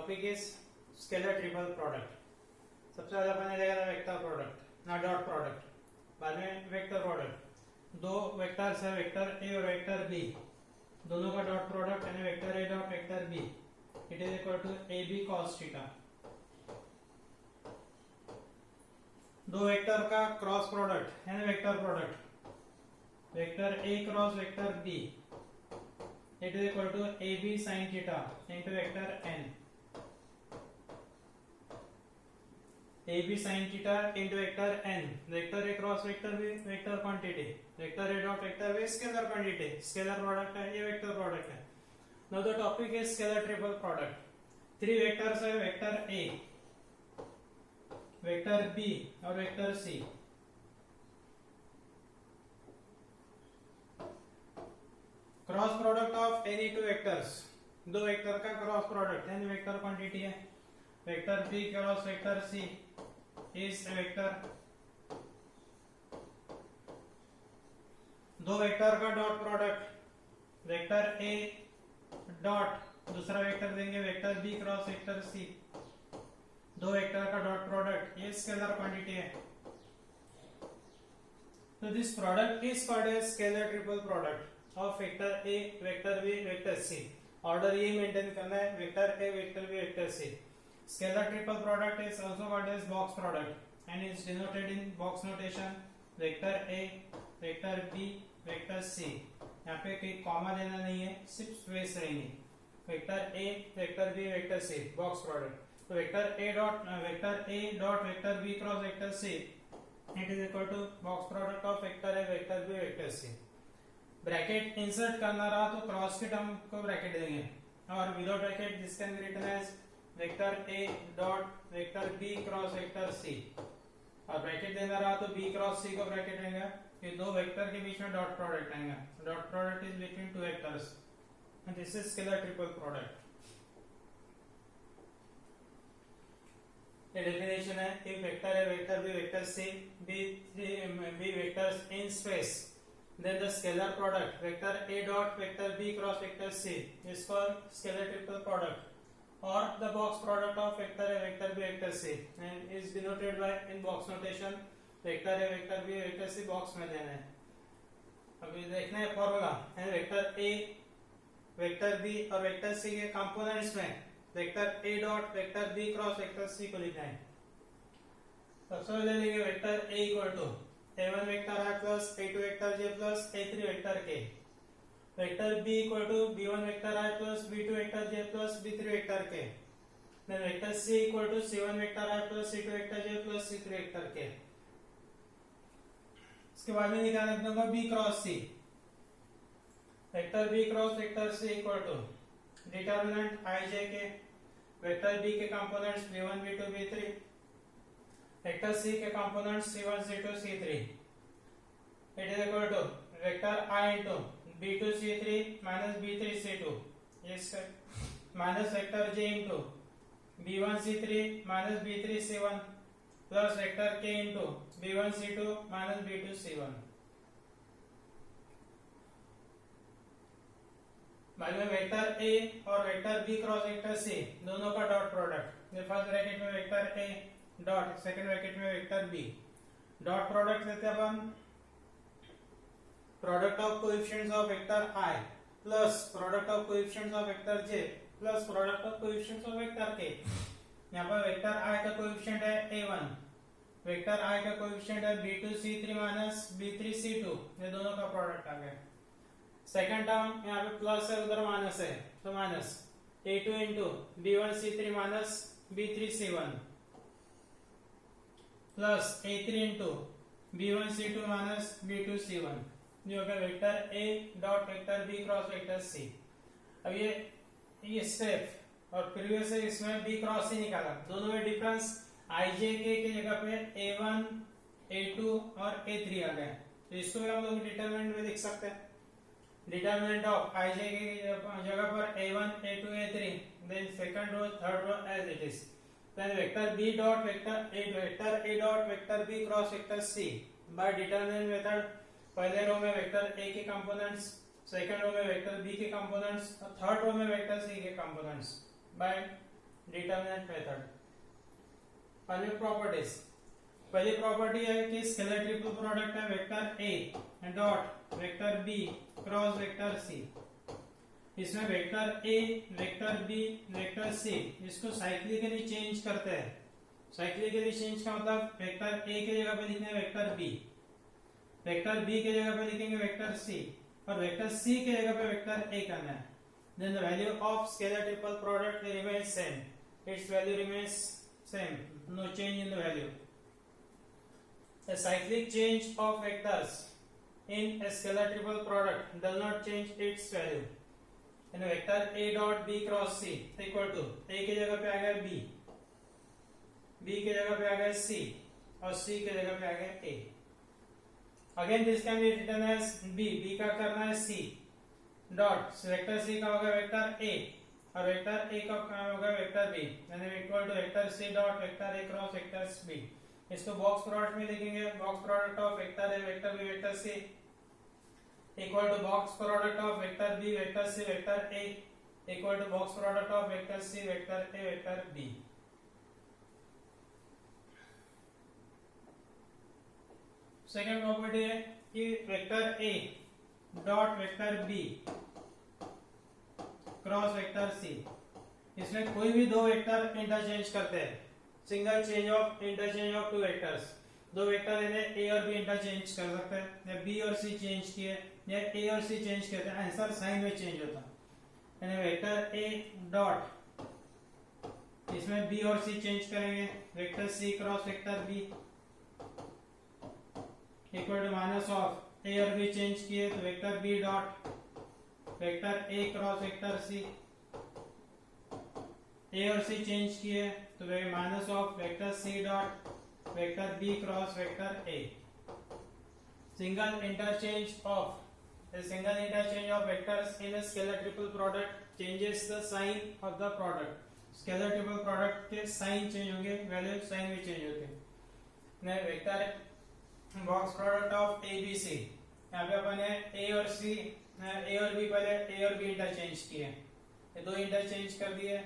Topic is scalar triple product. सबसे पहले अपन ने देखा था वेक्टर प्रोडक्ट ना डॉट प्रोडक्ट, बाद में वेक्टर प्रोडक्ट। दो वेक्टर्स है वेक्टर ए और वेक्टर बी, दोनों का डॉट प्रोडक्ट यानी vector A dot vector B it is equal to A B cos theta. दो वेक्टर का क्रॉस प्रोडक्ट यानी vector product, vector A cross vector B it is equal to A B sine theta into vector N. A B sine theta into vector N, vector A cross vector B vector quantity, vector A dot vector B scalar quantity, scalar product है ये vector product है। Now the topic is scalar triple product. Three vectors है vector A, vector B और vector C. Cross product of any two vectors, दो vector का cross product यानी vector quantity है। Vector B cross vector C is a vector. दो vector का dot product, vector A dot दूसरा vector देंगे vector B cross vector C, दो vector का डॉट प्रोडक्ट ये स्केलर क्वांटिटी है। तो this product is called as scalar triple product of vector A vector B vector C. Order ये maintain करना है, vector A vector B vector C. Scalar triple product is also called as box product and is denoted in box notation vector A, vector B, vector C। यहाँ पे कोई comma देना नहीं है, सिर्फ स्पेस रहेंगे। Vector A, vector B, vector C box product. तो vector A dot vector B cross vector C it is equal to box product of vector A, vector B, vector C। Bracket insert करना रहा तो cross के term को bracket देंगे और without bracket this can be written as vector A dot vector B cross vector C, और bracket देना रहा तो बी क्रॉस सी को ब्रैकेट रहेगा। ये दो वेक्टर के बीच में डॉट प्रोडक्ट आएगा। Dot product is between two vectors and this is scalar triple product. ये डेफिनेशन है, if vector A vector B vector C be vectors in space then the scalar product vector a dot vector b cross vector c is called scalar triple product or the box product of vector a vector b vector c and is denoted by in box notation vector a vector b vector c box में देना है। अभी देखना है formula है, vector a vector b और vector c के components में vector a dot vector b cross vector c को लिखना है। सबसे पहले लेंगे vector a equal to a1 vector i plus a2 vector j plus a3 vector k, vector b equal to b1 vector i plus b2 vector j plus b3 vector k, then vector c equal to c1 vector i plus c2 vector j plus c3 vector k। इसके बाद में निकालना दूंगा b cross c, vector b cross vector c equal to determinant i j k, vector b के components b1 b2 b3, vector c के components c1 c2 c3 it is equal to vector i into b2 c3 minus b3 c2 इसका minus vector j into b1 c3 minus b3 c1 plus vector k into b1 c2 minus b2 c1। बाद में vector a और vector b cross vector c दोनों का dot product, first bracket में vector a dot second bracket में vector B, dot product लेते हैं अपन product of coefficients of vector i plus product of coefficients of vector j plus product of coefficients of vector k। यहाँ पर vector i का coefficient है a1, vector i का coefficient है b2 c3 minus b3 c2, ये दोनों का product आ गया। सेकंड टर्म यहाँ पे प्लस है उधर माइनस है तो minus a2 into b1 c3 minus b3 c1 plus a3 into b1 c2 minus b2 c1 जो होगा vector a dot vector b cross vector c। अब ये स्टेप और प्रीवियस से इसमें b क्रॉस c निकाला, दोनों में डिफरेंस i j k की जगह पे a1 a2 और a3 आ गया, तो इसको भी हम लोग डिटरमिनेंट में लिख सकते हैं। Determinant of i j k की जगह पर a1 a2 a3 then second row third row as it is. Then vector b dot vector a dot vector b cross vector c by determinant method, पहले row में vector a के components, second row में vector b के components और third row में vector c के components by determinant method. पहली property है कि स्केलर ट्रिपल प्रोडक्ट है vector A dot vector B cross vector C. इसमें vector A, vector B, vector C इसको साइक्लिकली चेंज करते हैं। साइक्लिकली चेंज का मतलब वेक्टर ए की जगह पे लिखेंगे वेक्टर बी, वेक्टर बी की जगह पे लिखेंगे वेक्टर सी, और वेक्टर सी की जगह पे वेक्टर ए करना है। Then the value of scalar triple product remains same. Its value remains same. No change in the value. A cyclic change of vectors in a scalar triple product does not change its value. And vector a dot b cross c equal to a की जगह पे आ गया b, b की जगह पे आ गया c, और c की जगह पे आ गया a. Again this can be written as b का करना है c डॉट वेक्टर सी का होगा वेक्टर ए, और वेक्टर ए का होगा वेक्टर बी, यानी equal to vector C dot vector A cross vector B. इसको बॉक्स प्रोडक्ट में लिखेंगे, box product of vector A vector B vector C equal to box product of vector B vector C vector A equal to box product of vector C vector A vector B. Second property है कि vector A dot vector B cross vector C, इसमें कोई भी दो vector interchange करते हैं, single change of interchange of to vectors. दो vector इन्हें ए और बी इंटरचेंज कर सकते हैं, या बी और सी चेंज किए, या ए और सी चेंज किए, आंसर साइन में चेंज होता है। यानी वेक्टर ए डॉट इसमें बी और सी चेंज करेंगे, vector C cross vector B equal to minus of A और बी चेंज किए तो vector B dot vector A cross vector C, A और सी चेंज किए तो minus of vector C dot vector B cross vector A. Single interchange of vectors in a scalar triple product changes the sign of the product. Scalar triple product के sign change होंगे, value sign भी change होते हैं। Vector box product of A B C, यहाँ पे अपन ने ए और सी, A और बी, पहले ए और बी इंटरचेंज किए, ये दो इंटरचेंज कर दिए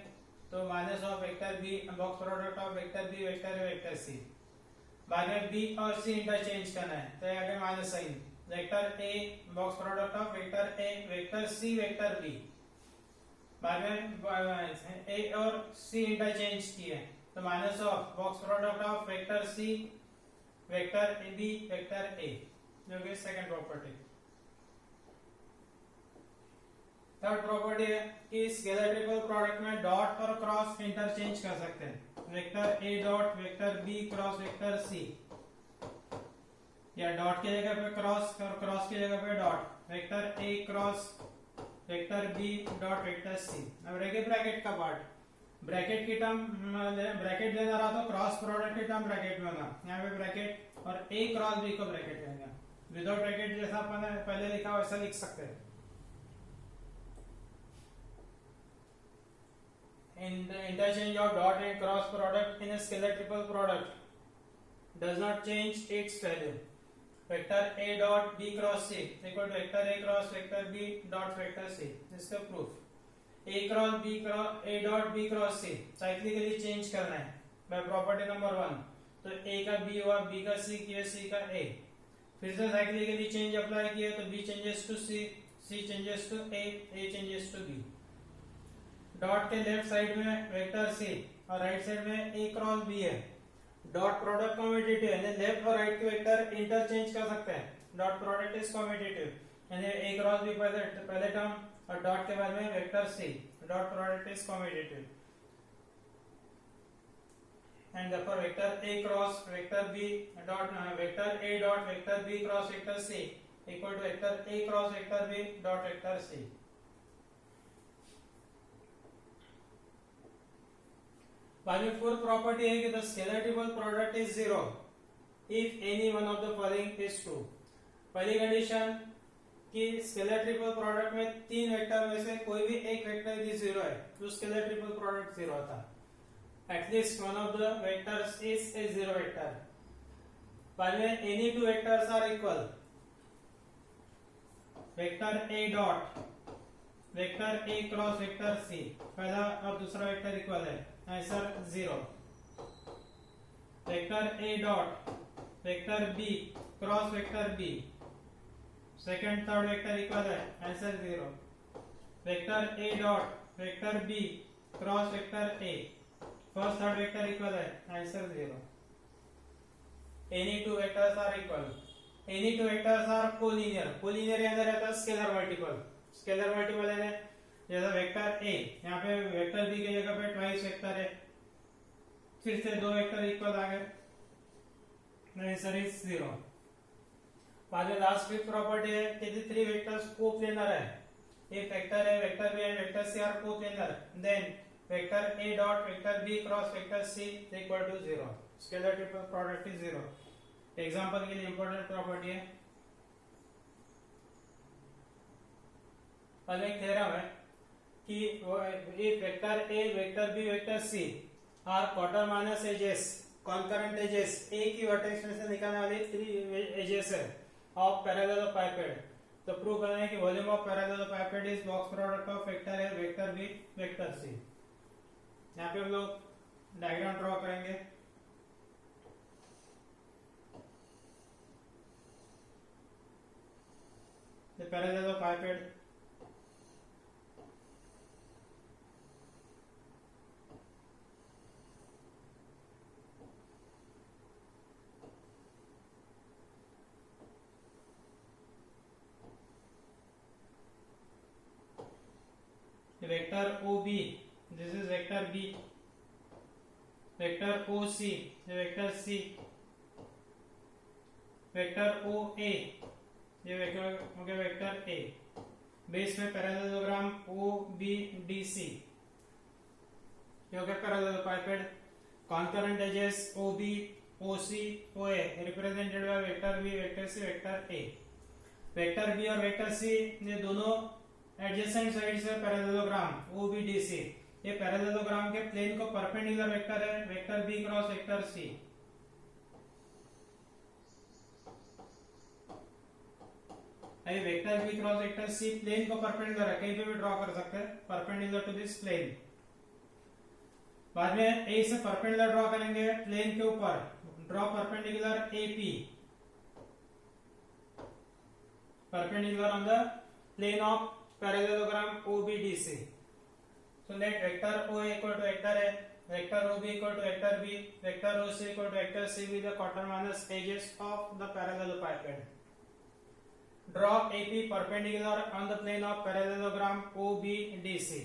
तो minus of vector B box product of vector B vector A vector C. बाद में बी और सी इंटरचेंज करना है तो यहाँ पे minus sign, vector A box product of vector A vector C vector B. बाद में ए और सी इंटरचेंज किए तो minus of box product of vector C vector B vector A, जो कि सेकंड प्रॉपर्टी। थर्ड प्रॉपर्टी है कि scalar triple product में डॉट और क्रॉस इंटरचेंज कर सकते हैं। Vector A dot vector B cross vector C, या डॉट की जगह पे क्रॉस और क्रॉस की जगह पे dot, vector A cross vector B dot vector C. अब रहेगी ब्रैकेट का पार्ट, ब्रैकेट की टर्म ब्रैकेट लेना रहा तो क्रॉस प्रोडक्ट की टर्म ब्रैकेट में होगा, यहाँ पे ब्रैकेट और ए क्रॉस बी को ब्रैकेट लेंगे। विदाउट ब्रैकेट जैसा अपन पहले लिखा वैसा लिख सकते हैं। In the interchange of dot and cross product in a scalar triple product does not change its value. Vector a dot b cross c equal to vector a cross vector b dot vector c. इसका proof a cross b cross a dot b cross c cyclically change करना है by property number 1। तो a का b हुआ, b का c किया, c का a, फिर से cyclically change अप्लाई किया तो b changes to c, c changes to a changes to b। Dot के लेफ्ट साइड में वेक्टर सी और राइट साइड में ए क्रॉस बी है। डॉट प्रोडक्ट कम्यूटेटिव है, यानी लेफ्ट और राइट के वेक्टर इंटरचेंज कर सकते हैं। डॉट प्रोडक्ट इज कम्यूटेटिव, यानी ए क्रॉस बी पहले टर्म और डॉट के बाद में vector C, dot product is commutative and therefore vector A cross vector B dot vector A dot vector B cross vector C equal to vector A cross vector B dot vector C. बाद में fourth property है कि the scalar triple product is zero if any one of the following is true. पहली condition कि scalar triple product में तीन vector में से कोई भी एक वेक्टर यदि जीरो है तो स्केलर ट्रिपल प्रोडक्ट जीरो होता है। At least one of the vectors is a zero vector. बाद में any two vectors are equal, vector A dot vector A cross vector C, पहला और दूसरा वेक्टर इक्वल है, answer 0। Vector A dot vector B cross vector B, second third vector equal है, answer 0। Vector A dot vector B cross vector A, first third vector equal है, answer 0। Any two vectors are equal, any two vectors are collinear, collinear के अंदर रहता है scalar multiple, scalar multiple है जैसा vector A, यहाँ पे vector B की जगह पे ट्वाइस वेक्टर है, फिर से दो वेक्टर इक्वल आ गए, आंसर इज 0। बाद में लास्ट फिफ्थ प्रॉपर्टी है कि थ्री वेक्टर्स कोप्लेनर है, एक वेक्टर है, vector B and vector C are coplanar, then vector A dot vector B cross vector C equal to 0, scalar triple product is 0। Example के लिए important property है, और एक थ्योरम है कि if vector A vector B vector C are coterminous edges, concurrent edges, A की vertex में से निकलने वाली थ्री एजेस है ऑफ पैरेललोपाइपेड, तो प्रूव करना है कि volume of parallelepiped is box product of vector A vector B vector C. यहाँ पे हम लोग डायग्राम ड्रॉ करेंगे, the parallelepiped vector OB, this is vector B, vector OC, vector C, vector OA, ये वेक्टर हो गया वेक्टर ए, बेस में parallelogram OBDC, ये हो गया parallelepiped, concurrent edges OB, OC, OA represented by vector B vector C vector A. Vector B और vector C ये दोनों एडजेसेंट साइड से पैरेललोग्राम OBDC, ये पैरेललोग्राम के प्लेन को परपेंडिकुलर वेक्टर है, vector B cross vector C. अभी vector B cross vector C plane को परपेंडिकुलर है, कहीं पे भी ड्रॉ कर सकते हैं, परपेंडिकुलर टू दिस प्लेन। बाद में ए से परपेंडिकुलर ड्रॉ करेंगे प्लेन के ऊपर, draw perpendicular AP, perpendicular on the plane of parallelogram OBDC। So let vector OA equal to vector A, vector OB equal to vector B, vector OC equal to vector C with the quaternions edges of the parallelepiped. Draw AP perpendicular on the plane of parallelogram OBDC.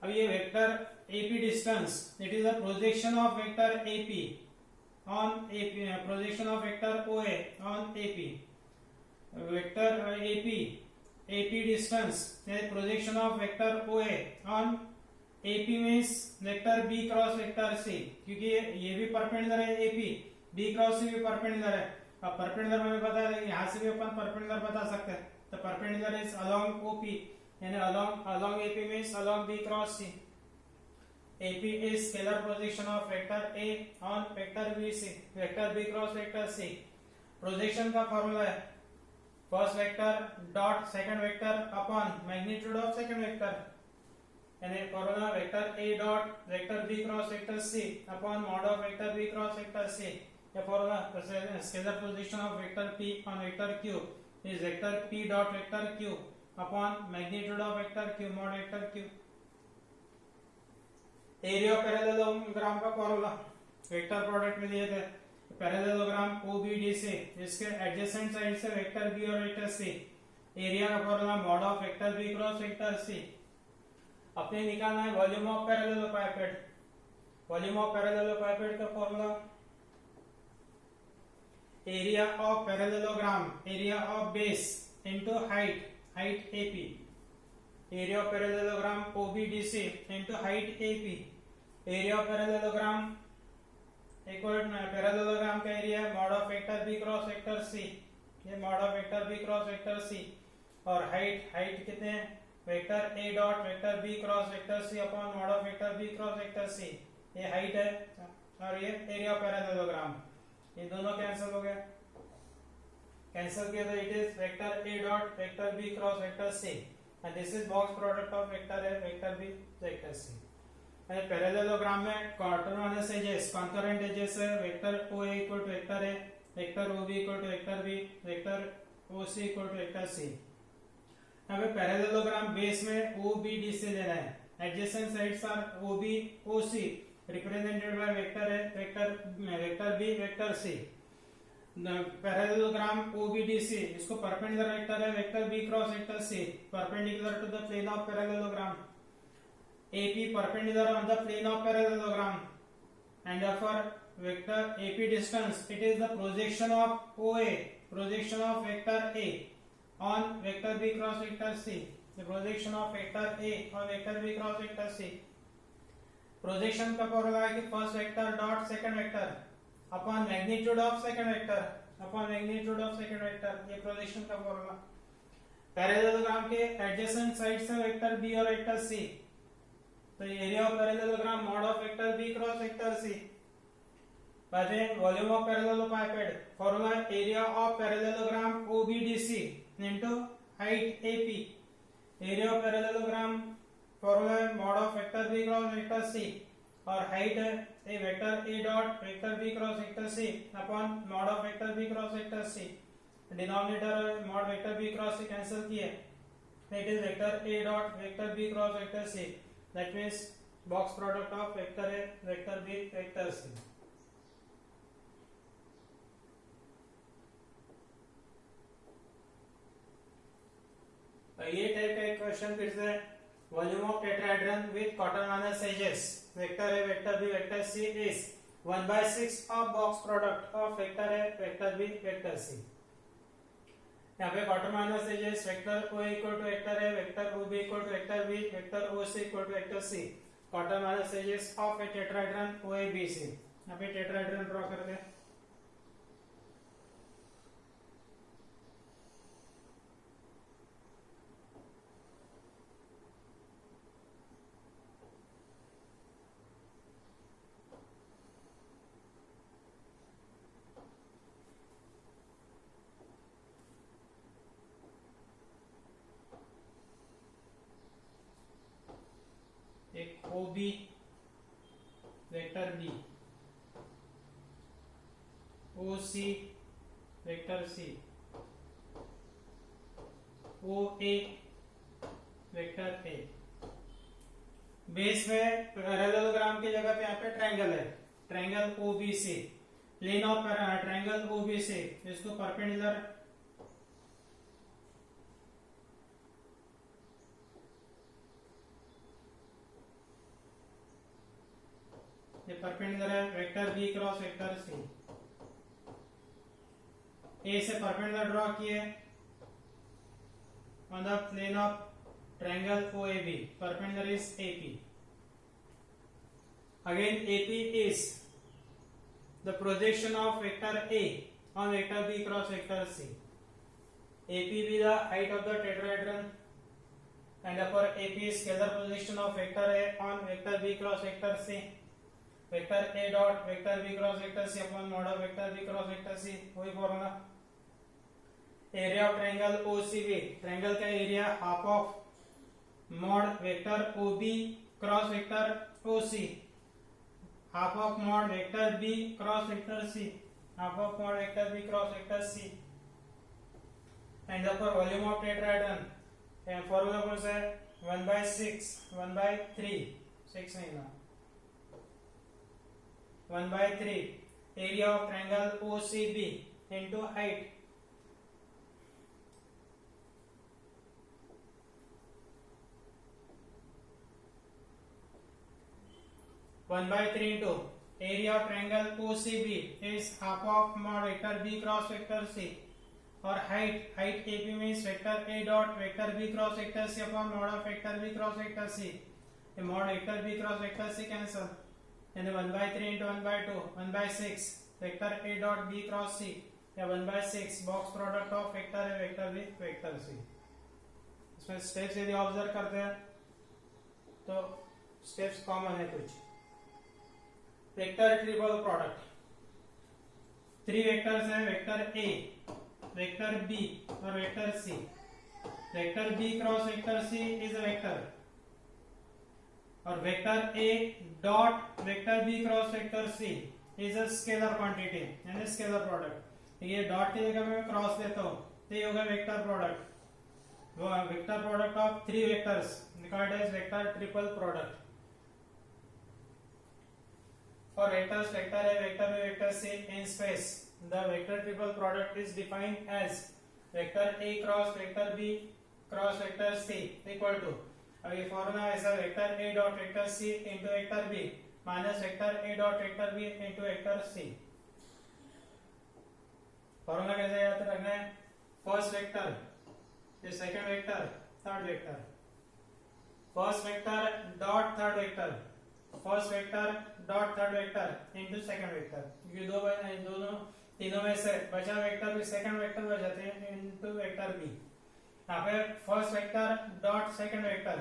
अब ये vector AP distance, it is a projection of vector AP on AP, projection of vector OA on AP. Vector AP distance, projection of vector OA on AP means vector B cross vector C, क्योंकि ये भी perpendicular है AP, B cross C भी perpendicular है। अब perpendicular में बता दें, यहाँ से भी अपन परपेंडिकुलर बता सकते हैं, तो परपेंडिकुलर इज अलोंग OP, यानी along AP means along B cross C। AP is scalar projection of vector A on vector BC, vector B cross vector C। Projection का फॉर्मूला है first vector dot second vector upon magnitude of second vector, यानी formula vector A dot vector B cross vector C upon mod of vector B cross vector C. ये formula scalar position of vector P on vector Q is vector P dot vector Q upon magnitude of vector Q mod vector Q. Area of parallelogram का formula vector product में दिए थे, parallelogram OBDC, इसके adjacent side से vector B और vector C, area का formula mod of vector B cross vector C. अपने निकालना है volume of parallelepiped, volume of parallelepiped का formula area of parallelogram, area of base into height, height AP, area of parallelogram OBDC into height AP, area of parallelogram equal parallelogram का area mod of vector B cross vector C, ये mod of vector B cross vector C, और height कितने हैं vector A dot vector B cross vector C upon mod of vector B cross vector C, ये height है, और ये area of parallelogram. ये दोनों कैंसिल हो गए, कैंसिल किया तो it is vector A dot vector B cross vector C. and this is box product of vector A, vector B, vector C. and parallelogram में quaternion edges, concurrent edges है vector OA equal to vector A, vector OB equal to vector B, vector OC equal to vector C. यहाँ पे parallelogram base में OBDC लेना है. Adjacent sides are OB, OC represented by vector A, vector B, vector C. Parallelogram OBDC इसको perpendicular vector है vector B cross vector C perpendicular to the plane of parallelogram AP perpendicular on the plane of parallelogram and therefore vector AP distance it is the projection of OA projection of vector A on vector B cross vector C the projection of vector A on vector B cross vector C projection का formula है कि first vector dot second vector upon magnitude of second vector upon magnitude of second vector ये projection का formula. Parallelogram के adjacent sides है vector B और vector C तो area of parallelogram mod of vector B cross vector C बाद में volume of parallelepiped formula area of parallelogram OBDC into height AP area of parallelogram formula mod of vector B cross vector C और height है A vector A dot vector B cross vector C upon mod of vector B cross vector C denominator mod vector B cross से cancel किए it is vector A dot vector B cross vector C that means box product of vector A vector B vector C. ये type का एक question फिर से volume of tetrahedron with quaternion edges vector A vector B vector C is 1/6 of box product of vector A vector B vector C. यहाँ पे quaternion edges vector OA equal to vector A vector OB equal to vector B vector OC equal to vector C quaternion edges of a tetrahedron OABC. यहाँ पे tetrahedron draw करते हैं. एक OB vector B OC vector C OA vector A. Base में parallelogram की जगह पे यहाँ पे ट्रायंगल है triangle OBC plane of triangle OBC इसको परपेंडिकुलर ये परपेंडिकुलर है vector B cross vector C A से परपेंडिकुलर ड्रॉ किए on the plane of triangle OAB perpendicular is AP. Again AP is the projection of vector A on vector B cross vector C. AP be the height of the tetrahedron and therefore AP is scalar projection of vector A on vector B cross vector C. Vector A dot vector B cross vector C upon mod of vector B cross vector C वही formula. Area of triangle OCB triangle का area half of mod vector OB cross vector OC half of mod vector B cross vector C half of mod vector B cross vector C and therefore volume of tetrahedron formula कौन सा है 1/6 1/3 6 नहीं ना 1/3 area of triangle OCB into height. One by 3 into area of triangle OCB is half of mod vector B cross vector C और height AP means vector A dot vector B cross vector C upon mod of vector B cross vector C. The mod vector B cross vector C cancel. And 1/3 into 1/2 1/6 vector A dot B cross C या 1/6 box product of vector A vector B vector C. इसमें steps यदि observe करते हैं तो steps common है कुछ. Vector triple product 3 vectors हैं vector A vector B और vector C. Vector B cross vector C is a vector, और vector A dot vector B cross vector C is a scalar quantity यानी scalar product. ये dot की जगह मैं cross लेता हूं तो ये होगा वेक्टर प्रोडक्ट, वो vector product of three vectors called as vector triple product. For vectors vector A, vector B, vector C in space, the vector triple product is defined as vector A cross vector B cross vector C equal to, अब ये formula ऐसा vector A dot vector C into vector B minus vector A dot vector B into vector C। Formula कैसे याद रखना है? First vector, ये second vector, third vector, first vector dot third vector, first vector dot third vector into second vector. ये दोनों तीनों में से बचा वेक्टर भी सेकंड वेक्टर बच जाते हैं इनटू वेक्टर बी। यहाँ पे first vector dot second vector,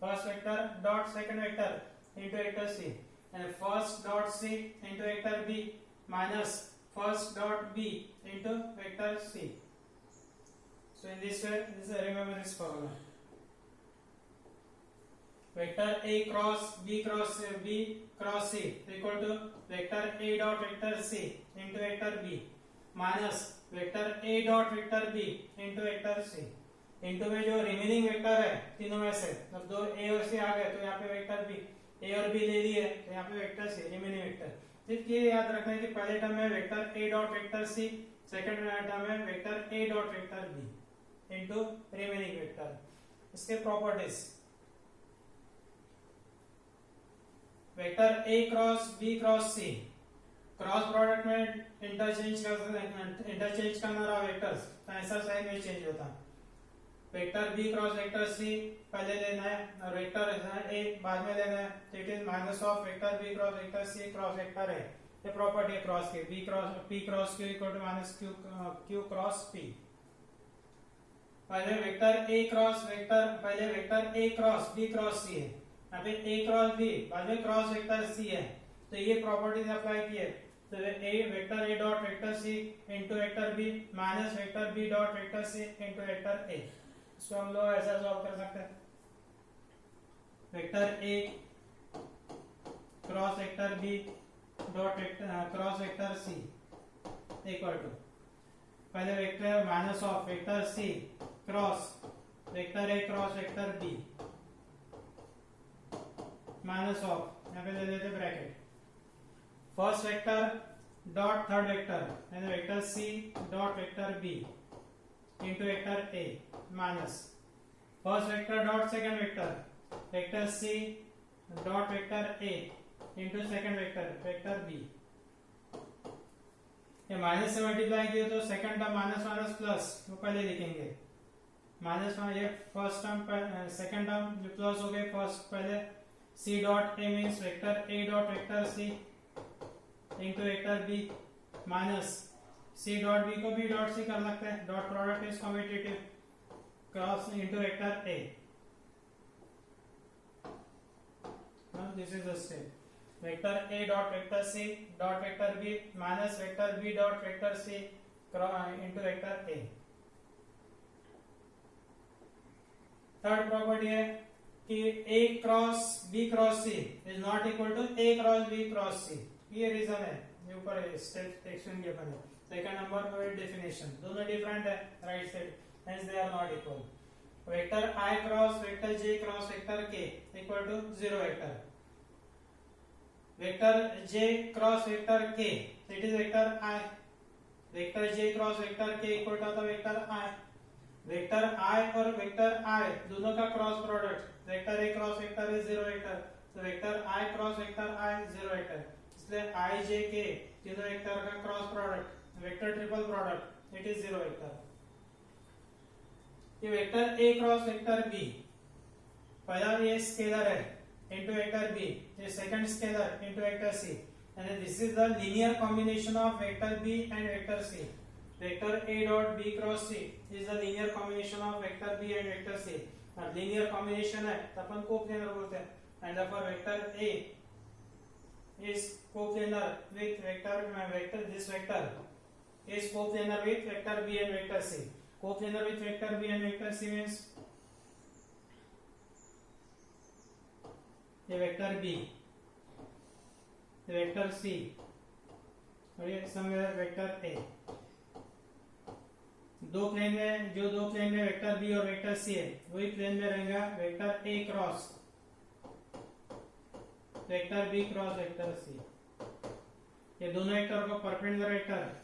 first vector dot second vector into vector C, and first dot C into vector B minus first dot B into vector C. So in this way, remember this formula. Vector A cross B cross C equal to vector A dot vector C into vector B minus vector A dot vector B into vector C into में जो remaining vector है तीनों में से, अब दो A और C आ गए तो यहाँ पे वेक्टर B A और B ले लिए तो यहाँ पे वेक्टर C रिमेनिंग वेक्टर। सिर्फ ये याद रखना है कि पहले टर्म में vector A dot vector C, second term में vector A dot vector B into remaining vector। इसके properties, vector A cross B cross C cross product में इंटरचेंज करना रहा वेक्टर्स तो ऐसा साइन में चेंज होता। Vector B cross vector C पहले लेना है और वेक्टर A बाद में लेना है, तो it is minus of vector B cross vector C cross vector है। ये प्रॉपर्टी है क्रॉस की, B cross P cross Q equal to minus Q cross P। पहले वेक्टर A क्रॉस वेक्टर, पहले vector A cross B cross C है, यहाँ पे A cross B बाद में क्रॉस वेक्टर C है, तो ये प्रॉपर्टीज अप्लाई किए तो A vector A dot vector C into vector B minus vector B dot vector C into vector A। इसको हम लोग ऐसा सॉल्व कर सकते हैं, vector A cross vector B dot cross vector C equal to पहले vector minus of vector C cross vector A cross vector B minus of, यहाँ पे ले लेते bracket, first vector dot third vector यानी vector C dot vector B into vector A minus first vector dot second vector vector C dot vector A into second vector vector B। ये minus से multiply किए तो second term minus minus plus वो पहले लिखेंगे, minus ये first term second term जो plus हो गए, फर्स्ट पहले C dot A means vector A dot vector C into vector B minus C dot B को B डॉट C कर सकते हैं, dot product is commutative cross into vector A। Now this is the step, vector A dot vector C dot vector B minus vector B dot vector C into vector A। Third property है कि A cross B cross C is not equal to A cross B cross C। ये reason है, ये ऊपर step explain किया मैंने। Second number पर definition दोनों डिफरेंट है right side, hence they are not equal. Vector I cross vector J cross vector K equal to zero vector, vector J cross vector K it is vector I, vector J cross vector K equal to आता vector I, vector I और vector I दोनों का cross product vector A cross vector A zero vector, तो vector I cross vector I zero vector, इसलिए I J K तीनों vector का cross product vector triple product it is zero vector. ये vector A cross vector B, पहला ये scalar है into vector B, a second scalar into vector C, and this is the linear combination of vector B and vector C. Vector A dot B cross C is the linear combination of vector B and vector C. अब linear combination है तो अपन coplanar बोलते हैं, and therefore vector A is coplanar with vector this vector is coplanar with vector B and vector C. Coplanar with vector B and vector C means ये vector B, vector C और ये somewhere vector A. दो plane में, जो दो plane में vector B और vector C है, वही प्लेन में रहेगा vector A cross vector B cross vector C. ये दोनों वेक्टर को perpendicular vector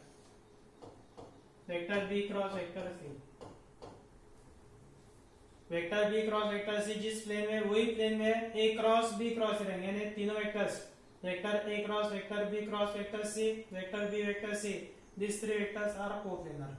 vector B cross vector C. Vector B cross vector C जिस प्लेन में, वही प्लेन में ए क्रॉस बी क्रॉस रहेंगे, यानी तीनों vectors vector A cross vector B cross vector C, vector B vector C, this three vectors are coplanar.